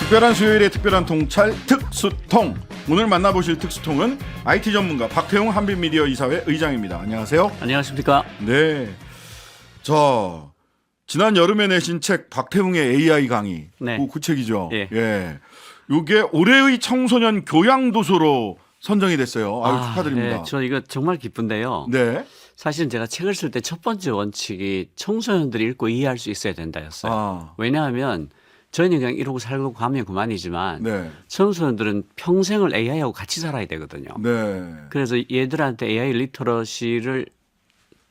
특별한 수요일의 특별한 통찰 특수통. 오늘 만나보실 특수통은 IT 전문가 박태웅 한빛미디어 이사회 의장입니다. 안녕하세요. 안녕하십니까? 네. 자, 지난 여름에 내신 책 박태웅의 AI 강의. 네. 그 책이죠. 예. 예. 이게 올해의 청소년 교양 도서로 선정이 됐어요. 아유, 축하드립니다. 네, 저 이거 정말 기쁜데요. 네. 사실은 제가 책을 쓸 때 첫 번째 원칙이 청소년들이 읽고 이해할 수 있어야 된다였어요. 아. 왜냐하면 저희는 그냥 이러고 살고 가면 그만이지만 네. 청소년들은 평생을 AI하고 같이 살아야 되거든요. 네. 그래서 얘들한테 AI 리터러시를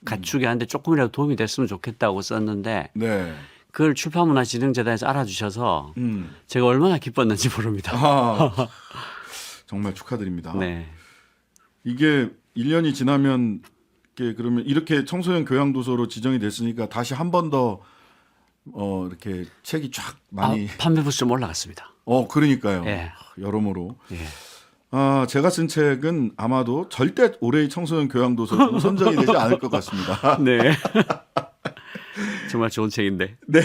갖추게 하는데 조금이라도 도움이 됐으면 좋겠다고 썼는데 네. 그걸 출판문화진흥재단에서 알아주셔서 제가 얼마나 기뻤는지 모릅니다. 아, 정말 축하드립니다. 네. 이게 1년이 지나면 그러면 이렇게 청소년 교양 도서로 지정이 됐으니까 다시 한 번 더 이렇게 책이 쫙 많이 판매 부수 좀 올라갔습니다. 그러니까요. 예. 여러모로. 예. 제가 쓴 책은 아마도 절대 올해의 청소년 교양 도서로 선정이 되지 않을 것 같습니다. 네. 정말 좋은 책인데. 네.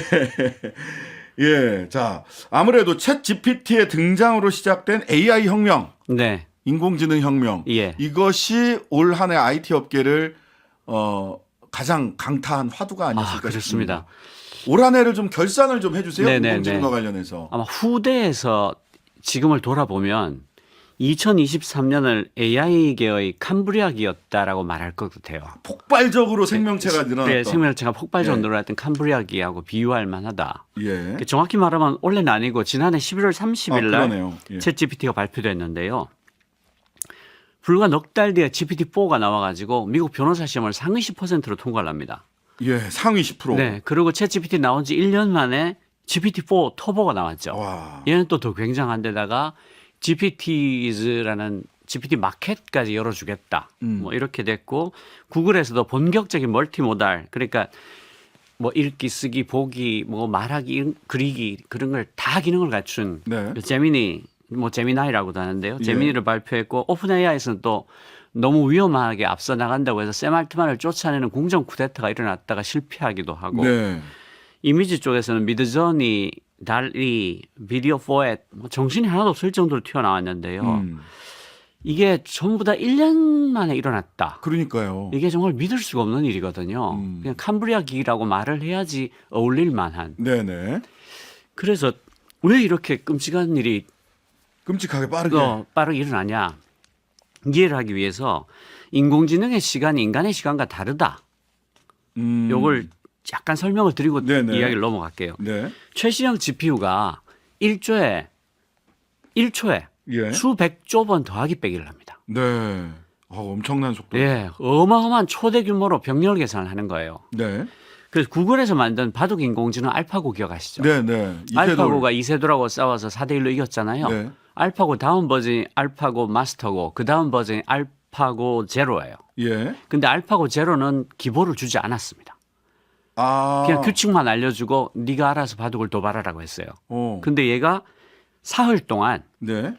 예. 자, 아무래도 챗 GPT의 등장으로 시작된 AI 혁명, 네. 인공지능 혁명. 예. 이것이 올 한해 IT 업계를 가장 강타한 화두가 아니었을까 그렇습니다. 싶습니다. 올 한해를 좀 결산을 좀 해주세요. 네네네. 인공지능과 관련해서. 아마 후대에서 지금을 돌아보면 2023년을 AI계의 캄브리아기였다라고 말할 것 같아요. 폭발적으로 생명체가 늘어났던. 네, 생명체가 폭발적으로 예. 늘어났던 캄브리아기하고 비유할 만하다. 예. 정확히 말하면 올해는 아니고 지난해 11월 30일 날 그러네요. 예. 챗 GPT가 발표됐는데요. 불과 넉 달 뒤에 GPT-4가 나와가지고 미국 변호사 시험을 상위 10%로 통과를 합니다. 예, 상위 10%. 네, 그리고 챗 GPT 나온 지 1년 만에 GPT-4 터보가 나왔죠. 와. 얘는 또 더 굉장한 데다가 GPTs라는 GPT 마켓까지 열어주겠다. 뭐 이렇게 됐고 구글에서도 본격적인 멀티모달 그러니까 뭐 읽기, 쓰기, 보기, 뭐 말하기, 그리기 그런 걸 다 기능을 갖춘 네. 제미니, 뭐 제미나이라고도 하는데요. 예. 제미니를 발표했고 오픈 AI에서는 또 너무 위험하게 앞서 나간다고 해서 샘 알트만을 쫓아내는 궁정 쿠데타가 일어났다가 실패하기도 하고 네. 이미지 쪽에서는 미드저니, 달리, 비디오 포엣 뭐 정신이 하나도 없을 정도로 튀어나왔는데요. 이게 전부 다 1년 만에 일어났다. 그러니까요. 이게 정말 믿을 수가 없는 일이거든요. 그냥 캄브리아기라고 말을 해야지 어울릴 만한. 네네. 그래서 왜 이렇게 끔찍한 일이 끔찍하게 빠르게. 빠르게 일어나냐. 이해를 하기 위해서 인공지능의 시간이 인간의 시간과 다르다. 요걸 약간 설명을 드리고 네네. 이야기를 넘어갈게요. 네. 최신형 GPU가 1초에 예. 수백조 번 더하기 빼기를 합니다. 네. 엄청난 속도. 예, 어마어마한 초대 규모로 병렬 계산을 하는 거예요. 네. 그래서 구글에서 만든 바둑 인공지능 알파고 기억하시죠? 네네. 알파고가 이세돌하고 싸워서 4대1로 이겼잖아요. 네. 알파고 다음 버전이 알파고 마스터고 그 다음 버전이 알파고 제로예요. 예. 근데 알파고 제로는 기보를 주지 않았습니다. 아. 그냥 규칙만 알려주고 네가 알아서 바둑을 도발하라고 했어요. 어. 근데 얘가 사흘 동안 네.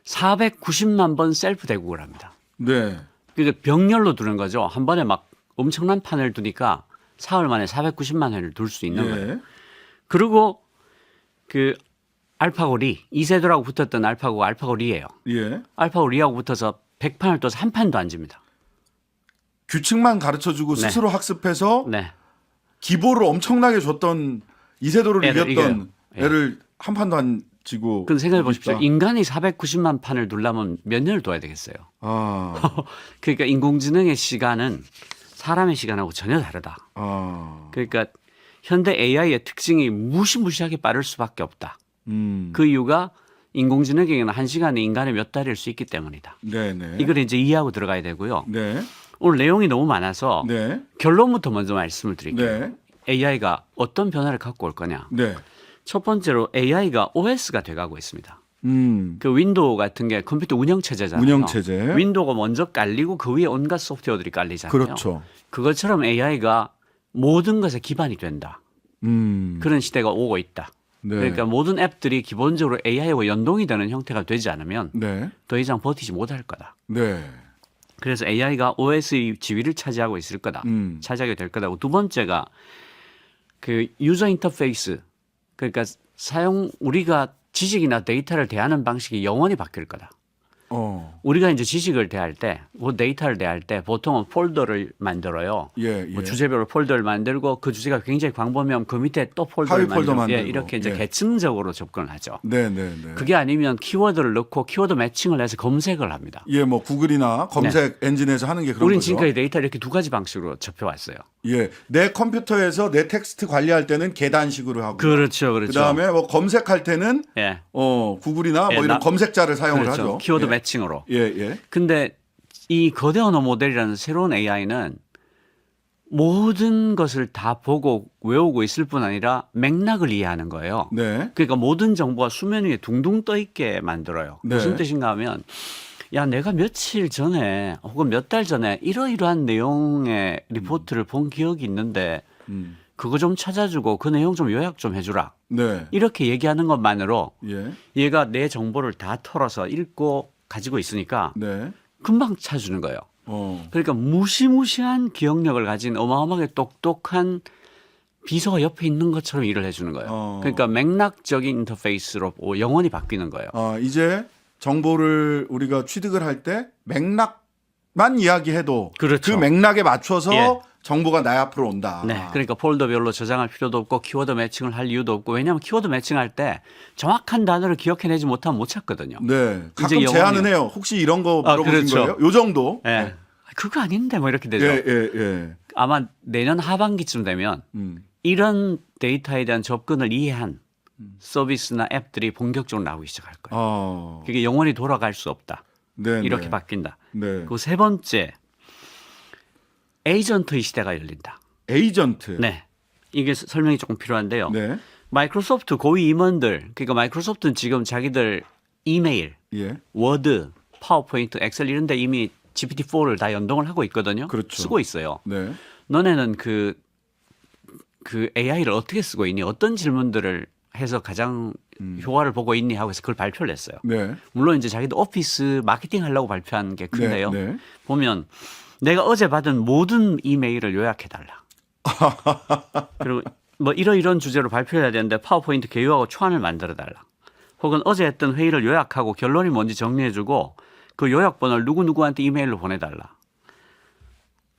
490만 번 셀프 대국을 합니다. 네. 그러니까 병렬로 두는 거죠. 한 번에 막 엄청난 판을 두니까 사흘 만에 490만 회를 둘 수 있는 거예요. 예. 그리고 그 알파고 리, 이세돌하고 붙었던 알파고가 알파고 리예요. 예. 알파고 리하고 붙어서 100판을 떠서 한 판도 안 집니다. 규칙만 가르쳐주고 네. 스스로 학습해서 네. 기보를 엄청나게 줬던 이세돌을 애를 이겼던 이겨요. 예. 애를 한 판도 안 지고. 그럼 생각해 보십시오. 있다. 인간이 490만 판을 두려면 몇 년을 둬야 되겠어요. 아. 그러니까 인공지능의 시간은 사람의 시간하고 전혀 다르다. 아. 그러니까 현대 AI의 특징이 무시무시하게 빠를 수밖에 없다. 음. 그 이유가 인공지능에게는 1시간이 인간의 몇 달일 수 있기 때문이다. 네네. 이걸 이제 이해하고 들어가야 되고요. 네. 오늘 내용이 너무 많아서 네. 결론부터 먼저 말씀을 드릴게요. 네. AI가 어떤 변화를 갖고 올 거냐. 네. 첫 번째로 AI가 OS가 돼가고 있습니다. 음. 그 윈도우 같은 게 컴퓨터 운영체제잖아요. 운영체제. 윈도우가 먼저 깔리고 그 위에 온갖 소프트웨어들이 깔리잖아요. 그렇죠. 그것처럼 AI가 모든 것의 기반이 된다. 그런 시대가 오고 있다. 네. 그러니까 모든 앱들이 기본적으로 AI와 연동이 되는 형태가 되지 않으면 네. 더 이상 버티지 못할 거다. 네. 그래서 AI가 OS의 지위를 차지하고 있을 거다. 차지하게 될 거다고. 두 번째가 그 유저 인터페이스. 그러니까 우리가 지식이나 데이터를 대하는 방식이 영원히 바뀔 거다. 우리가 이제 지식을 대할 때, 뭐 데이터를 대할 때 보통은 폴더를 만들어요. 예, 예. 뭐 주제별로 폴더를 만들고 그 주제가 굉장히 광범위하면 그 밑에 또 폴더를 하위 폴더 만들고 예, 만들고. 이렇게 이제 예. 계층적으로 접근을 하죠. 네, 네, 네. 그게 아니면 키워드를 넣고 키워드 매칭을 해서 검색을 합니다. 예, 뭐 구글이나 검색 엔진에서 하는 게 그런 우린 거죠. 지금까지 데이터 이렇게 두 가지 방식으로 접해왔어요. 예, 내 컴퓨터에서 내 텍스트 관리할 때는 계단식으로 하고, 그렇죠, 그렇죠. 그다음에 뭐 검색할 때는 예. 구글이나 예, 뭐 이런 검색자를 사용을 그렇죠. 하죠. 키워드 예. 매칭으로. 예, 예. 근데 이 거대 언어 모델이라는 새로운 AI는 모든 것을 다 보고 외우고 있을 뿐 아니라 맥락을 이해하는 거예요. 네. 그러니까 모든 정보가 수면 위에 둥둥 떠 있게 만들어요. 네. 무슨 뜻인가 하면 야, 내가 며칠 전에 혹은 몇 달 전에 이러이러한 내용의 리포트를 본 기억이 있는데 그거 좀 찾아주고 그 내용 좀 요약 좀 해주라. 네. 이렇게 얘기하는 것만으로 예. 얘가 내 정보를 다 털어서 읽고 가지고 있으니까 네. 금방 찾아주는 거예요. 그러니까 무시무시한 기억력을 가진 어마어마하게 똑똑한 비서가 옆에 있는 것처럼 일을 해주는 거예요. 그러니까 맥락적인 인터페이스로 영원히 바뀌는 거예요. 이제 정보를 우리가 취득을 할 때 맥락만 이야기해도 그렇죠. 그 맥락에 맞춰서 예. 정보가 나 앞으로 온다. 네, 그러니까 폴더별로 저장할 필요도 없고 키워드 매칭을 할 이유도 없고 왜냐하면 키워드 매칭할 때 정확한 단어를 기억해내지 못하면 못 찾거든요. 네. 가끔 이제 제안은 영원히- 해요. 혹시 이런 거 물어보신 그렇죠. 거예요? 요 정도? 예. 네. 그거 아닌데 뭐 이렇게 되죠. 예, 예, 예. 아마 내년 하반기쯤 되면 이런 데이터에 대한 접근을 이해한 서비스나 앱들이 본격적으로 나오기 시작할 거예요. 그게 영원히 돌아갈 수 없다. 네, 이렇게 네. 바뀐다. 네. 그리고 세 번째, 에이전트의 시대가 열린다. 에이전트. 네. 이게 설명이 조금 필요한데요. 네. 마이크로소프트 고위 임원들, 그러니까 마이크로소프트는 지금 자기들 이메일, 예. 워드, 파워포인트, 엑셀 이런 데 이미 GPT-4를 다 연동을 하고 있거든요. 그렇죠. 쓰고 있어요. 네. 너네는 그 AI를 어떻게 쓰고 있니? 어떤 질문들을 해서 가장 효과를 보고 있니? 하고 해서 그걸 발표를 했어요. 네. 물론 이제 자기도 오피스 마케팅 하려고 발표한 게 큰데요. 네, 네. 보면 내가 어제 받은 모든 이메일을 요약해 달라. 그리고 뭐 이런 주제로 발표해야 되는데 파워포인트 개요하고 초안을 만들어 달라. 혹은 어제 했던 회의를 요약하고 결론이 뭔지 정리해 주고 그 요약본을 누구누구한테 이메일로 보내달라.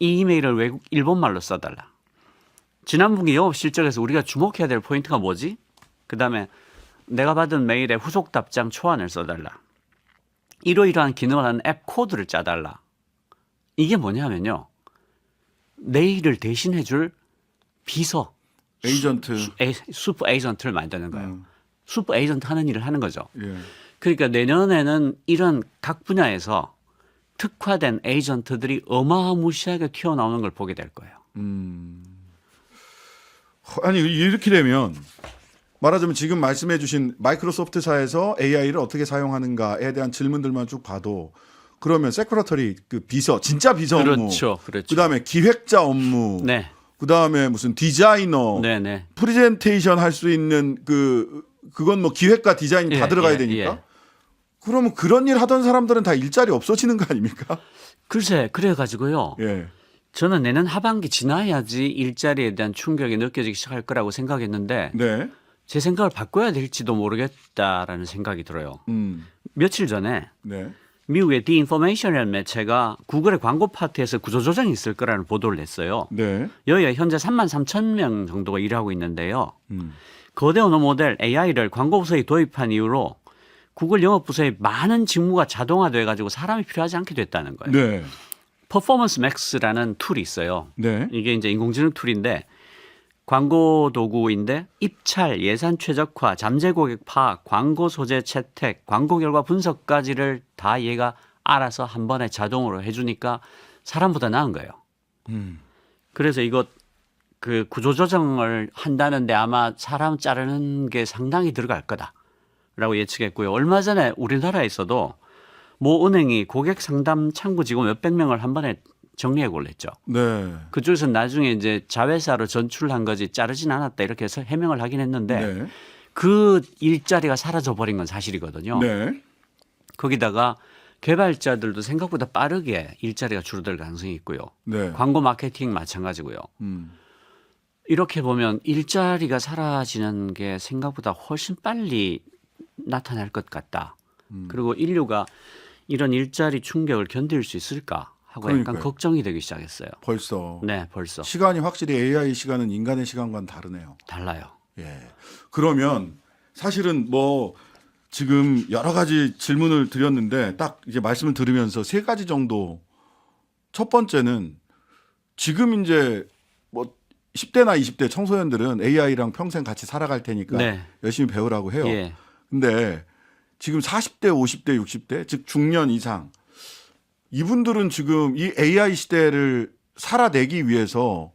이 이메일을 일본말로 써달라. 지난 분기 영업 실적에서 우리가 주목해야 될 포인트가 뭐지? 그다음에 내가 받은 메일에 후속 답장 초안을 써달라. 이러이러한 기능을 하는 앱 코드를 짜달라. 이게 뭐냐면요. 내 일을 대신해 줄 비서. 에이전트. 슈퍼 에이전트를 만드는 거예요. 슈퍼 에이전트 하는 일을 하는 거죠. 예. 그러니까 내년에는 이런 각 분야에서 특화된 에이전트들이 어마무시하게 튀어나오는 걸 보게 될 거예요. 아니 이렇게 되면 말하자면 지금 말씀해 주신 마이크로소프트사에서 AI를 어떻게 사용하는가에 대한 질문들만 쭉 봐도 그러면 세크러터리 그 비서 진짜 비서 업무 그렇죠. 그다음에 기획자 업무 네. 그다음에 무슨 디자이너 네, 네. 프레젠테이션 할 수 있는 그건 뭐 기획과 디자인 다 들어가야 되니까 그러면 그런 일 하던 사람들은 다 일자리 없어지는 거 아닙니까? 글쎄 그래 가지고요. 예. 저는 내년 하반기 지나야지 일자리에 대한 충격이 느껴지기 시작할 거라고 생각했는데 네. 제 생각을 바꿔야 될지도 모르겠다라는 생각이 들어요. 며칠 전에 네. 미국의 디 인포메이션이라는 매체가 구글의 광고 파트에서 구조조정이 있을 거라는 보도를 냈어요. 네. 여기에 현재 33,000명 정도가 일하고 있는데요. 거대 언어 모델 AI를 광고 부서에 도입한 이후로 구글 영업 부서의 많은 직무가 자동화돼 가지고 사람이 필요하지 않게 됐다는 거예요. 네. 퍼포먼스 맥스라는 툴이 있어요. 네. 이게 이제 인공지능 툴인데 광고 도구인데 입찰, 예산 최적화, 잠재 고객 파악, 광고 소재 채택, 광고 결과 분석까지를 다 얘가 알아서 한 번에 자동으로 해주니까 사람보다 나은 거예요. 그래서 이거 그 구조 조정을 한다는데 아마 사람 자르는 게 상당히 들어갈 거다라고 예측했고요. 얼마 전에 우리나라에서도 모 은행이 고객 상담 창구 직원 몇백 명을 한 번에 정리해 골랬죠. 네. 그쪽에서 나중에 이제 자회사로 전출한 거지 자르진 않았다 이렇게 해서 해명을 하긴 했는데 네. 그 일자리가 사라져 버린 건 사실이거든요. 네. 거기다가 개발자들도 생각보다 빠르게 일자리가 줄어들 가능성이 있고요. 네. 광고 마케팅 마찬가지고요. 이렇게 보면 일자리가 사라지는 게 생각보다 훨씬 빨리 나타날 것 같다. 그리고 인류가 이런 일자리 충격을 견딜 수 있을까 하고 약간 그러니까요. 걱정이 되기 시작했어요. 벌써 네, 벌써 시간이 확실히 AI 시간은 인간의 시간과는 다르네요. 달라요. 예. 그러면 사실은 뭐 지금 여러 가지 질문을 드렸는데 딱 이제 말씀을 들으면서 세 가지 정도. 첫 번째는 지금 이제 뭐 10대나 20대 청소년들은 AI랑 평생 같이 살아갈 테니까 네. 열심히 배우라고 해요. 예. 근데 지금 40대, 50대, 60대 즉 중년 이상 이분들은 지금 이 AI 시대를 살아내기 위해서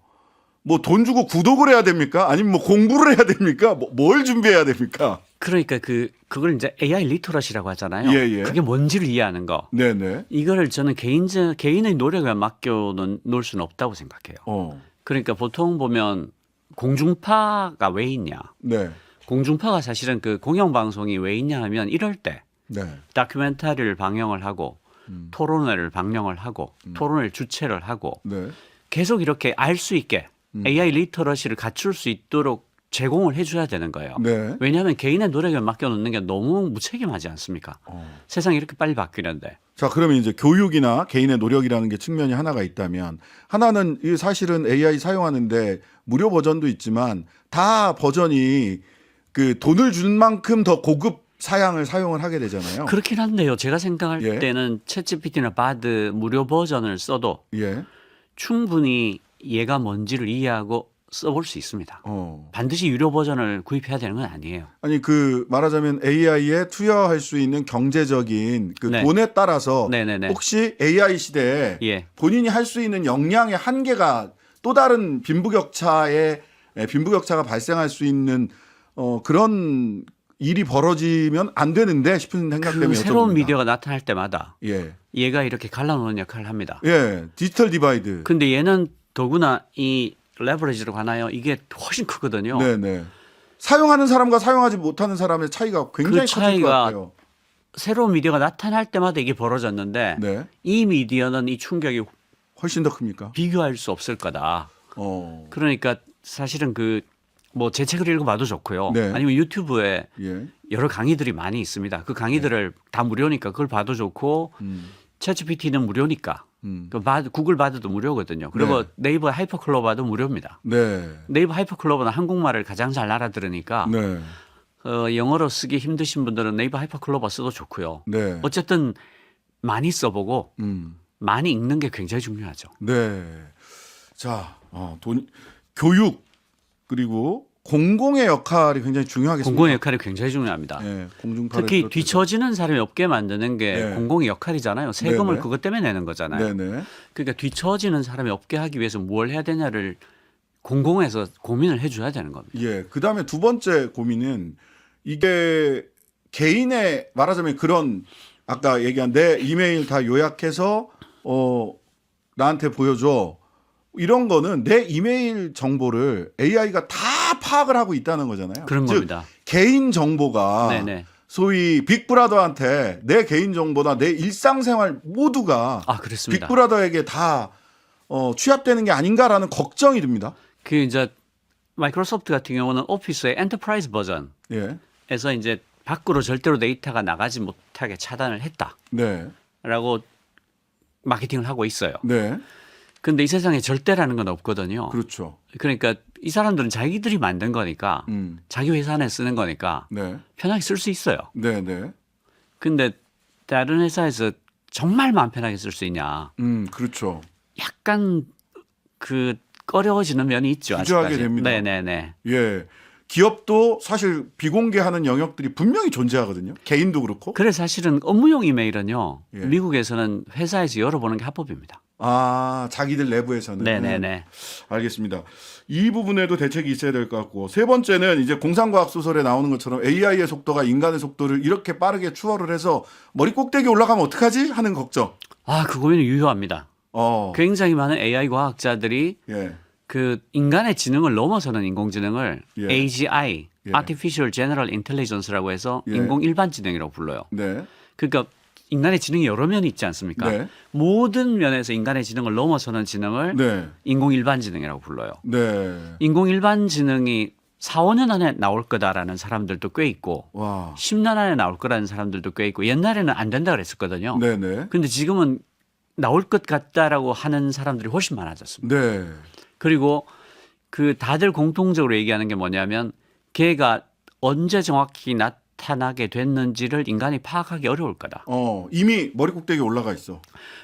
뭐 돈 주고 구독을 해야 됩니까? 아니면 뭐 공부를 해야 됩니까? 뭘 준비해야 됩니까? 그러니까 그걸 이제 AI 리터러시라고 하잖아요. 예, 예. 그게 뭔지를 이해하는 거. 네네. 이거를 저는 개인의 노력에 맡겨 놓을 수는 없다고 생각해요. 그러니까 보통 보면 공중파가 왜 있냐? 네. 공중파가 사실은 그 공영방송이 왜 있냐 하면 이럴 때 네. 다큐멘터리를 방영을 하고 토론회를 방영을 하고 토론을 주최를 하고 네. 계속 이렇게 알 수 있게 AI 리터러시를 갖출 수 있도록 제공을 해줘야 되는 거예요. 네. 왜냐하면 개인의 노력에 맡겨놓는 게 너무 무책임하지 않습니까? 세상이 이렇게 빨리 바뀌는데. 자, 그러면 이제 교육이나 개인의 노력이라는 게 측면이 하나가 있다면 하나는 이 사실은 AI 사용하는데 무료 버전도 있지만 다 버전이 그 돈을 준 만큼 더 고급 사양을 사용을 하게 되잖아요. 그렇긴 한데요. 제가 생각할 예. 때는 챗GPT나 바드 무료 버전을 써도 예. 충분히 얘가 뭔지를 이해하고 써볼 수 있습니다. 반드시 유료 버전을 구입해야 되는 건 아니에요. 아니 그 말하자면 AI에 투여할 수 있는 경제적인 그 네. 돈에 따라서 네네네. 혹시 AI 시대에 예. 본인이 할 수 있는 역량의 한계가 또 다른 빈부격차가 발생할 수 있는 그런 일이 벌어지면 안 되는데 싶은 생각 때문에 그 새로운 여쭤봅니다. 미디어가 나타날 때마다 예. 얘가 이렇게 갈라놓는 역할을 합니다. 예. 디지털 디바이드. 근데 얘는 더구나 이 레버리지로 가나요? 이게 훨씬 크거든요. 네네. 사용하는 사람과 사용하지 못하는 사람의 차이가 굉장히 커질 것 차이가 같아요. 새로운 미디어가 나타날 때마다 이게 벌어졌는데 네. 이 미디어는 이 충격이 훨씬 더 큽니까? 비교할 수 없을 거다. 그러니까 사실은 뭐 제 책을 읽어봐도 좋고요. 네. 아니면 유튜브에 예. 여러 강의들이 많이 있습니다. 그 강의들을 다 무료니까 그걸 봐도 좋고 챗GPT는 무료니까 구글 바드도 무료거든요. 그리고 네. 네이버 하이퍼클로버도 무료입니다. 네. 네이버 하이퍼클로버는 한국말을 가장 잘 알아들으니까 네. 영어로 쓰기 힘드신 분들은 네이버 하이퍼클로버 써도 좋고요. 네. 어쨌든 많이 써보고 음. 많이 읽는 게 굉장히 중요하죠. 네. 자, 교육 그리고 공공의 역할이 굉장히 중요하겠습니다. 공공의 역할이 굉장히 중요합니다. 네, 공중파를 특히 비롯해서. 뒤처지는 사람이 없게 만드는 게 네. 공공의 역할이잖아요. 세금을 네네. 그것 때문에 내는 거잖아요. 네네. 그러니까 뒤처지는 사람이 없게 하기 위해서 뭘 해야 되냐를 공공에서 고민을 해줘야 되는 겁니다. 예. 그 다음에 두 번째 고민은 이게 개인의 말하자면 그런 아까 얘기한 내 이메일 다 요약해서 나한테 보여줘. 이런 거는 내 이메일 정보를 AI가 다 파악을 하고 있다는 거잖아요. 그런 즉, 겁니다. 개인 정보가 네네. 소위 빅브라더한테 내 개인 정보나 내 일상생활 모두가 그렇습니다. 빅브라더에게 다 취합되는 게 아닌가라는 걱정이 듭니다. 그 이제 마이크로소프트 같은 경우는 오피스의 엔터프라이즈 버전에서 예. 이제 밖으로 절대로 데이터가 나가지 못하게 차단을 네. 했다라고 마케팅을 하고 있어요. 네. 근데 이 세상에 절대라는 건 없거든요. 그렇죠. 그러니까 이 사람들은 자기들이 만든 거니까 자기 회사 안에 쓰는 거니까 네. 편하게 쓸 수 있어요. 네, 네. 근데 다른 회사에서 정말 마음 편하게 쓸 수 있냐. 그렇죠. 약간 꺼려지는 면이 있죠. 주저하게 아직까지. 됩니다. 네네네. 예. 기업도 사실 비공개하는 영역들이 분명히 존재하거든요. 개인도 그렇고. 그래서 사실은 업무용 이메일은요. 예. 미국에서는 회사에서 열어보는 게 합법입니다. 자기들 내부에서는. 네네네. 알겠습니다. 이 부분에도 대책이 있어야 될 것 같고 세 번째는 이제 공상과학 소설에 나오는 것처럼 AI의 속도가 인간의 속도를 이렇게 빠르게 추월을 해서 머리 꼭대기 올라가면 어떡하지 하는 걱정. 그 고민은 유효합니다. 굉장히 많은 AI 과학자들이 예. 인간의 지능을 넘어서는 인공지능을 예. AGI, 예. Artificial General Intelligence라고 해서 예. 인공 일반지능이라고 불러요. 네. 그러니까 인간의 지능이 여러 면이 있지 않습니까? 네. 모든 면에서 인간의 지능을 넘어서는 지능을 네. 인공 일반지능이라고 불러요. 네. 인공 일반지능이 4, 5년 안에 나올 거다라는 사람들도 꽤 있고 와. 10년 안에 나올 거라는 사람들도 꽤 있고 옛날에는 안 된다 그랬었거든요. 네네. 근데 지금은 나올 것 같다라고 하는 사람들이 훨씬 많아졌습니다. 네. 그리고 그 다들 공통적으로 얘기하는 게 뭐냐면 걔가 언제 정확히 나타나게 됐는지를 인간이 파악하기 어려울 거다. 이미 머리 꼭대기에 올라가 있어.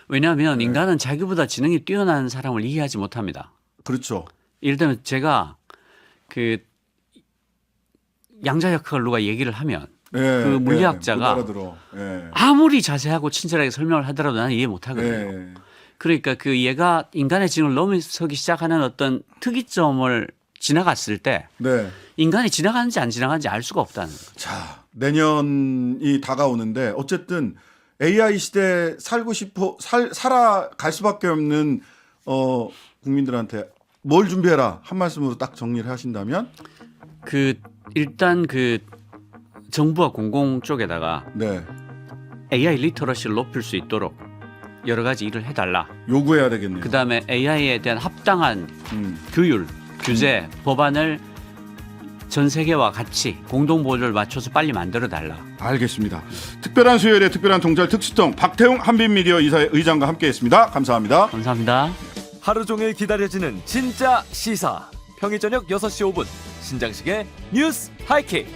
왜냐하면 인간은 자기보다 지능이 뛰어난 사람을 이해하지 못합니다. 그렇죠. 예를 들면 제가 그 양자역학을 누가 얘기를 하면 네, 그 물리학자가 못 알아들어. 네. 아무리 자세하고 친절하게 설명을 하더라도 나는 이해 못하거든요. 네. 그러니까 그 얘가 인간의 지능을 넘어서기 시작하는 어떤 특이점을 지나갔을 때 네. 인간이 지나가는지 안 지나가는지 알 수가 없다는 거죠. 자, 내년이 다가오는데 어쨌든 AI 시대에 살고 싶어 살아갈 수밖에 없는 국민들한테 뭘 준비해라 한 말씀으로 딱 정리를 하신다면 그 일단 그 정부와 공공 쪽에다가 네. AI 리터러시를 높일 수 있도록 여러 가지 일을 해달라. 요구해야 되겠네요. 그다음에 AI에 대한 합당한 규율, 규제, 법안을 전 세계와 같이 공동 보조를 맞춰서 빨리 만들어 달라. 알겠습니다. 특별한 수요일에 특별한 통찰 특수통 박태웅 한빛미디어 이사의 의장과 함께했습니다. 감사합니다. 감사합니다. 하루 종일 기다려지는 진짜 시사. 평일 저녁 6시 5분 신장식의 뉴스 하이킥.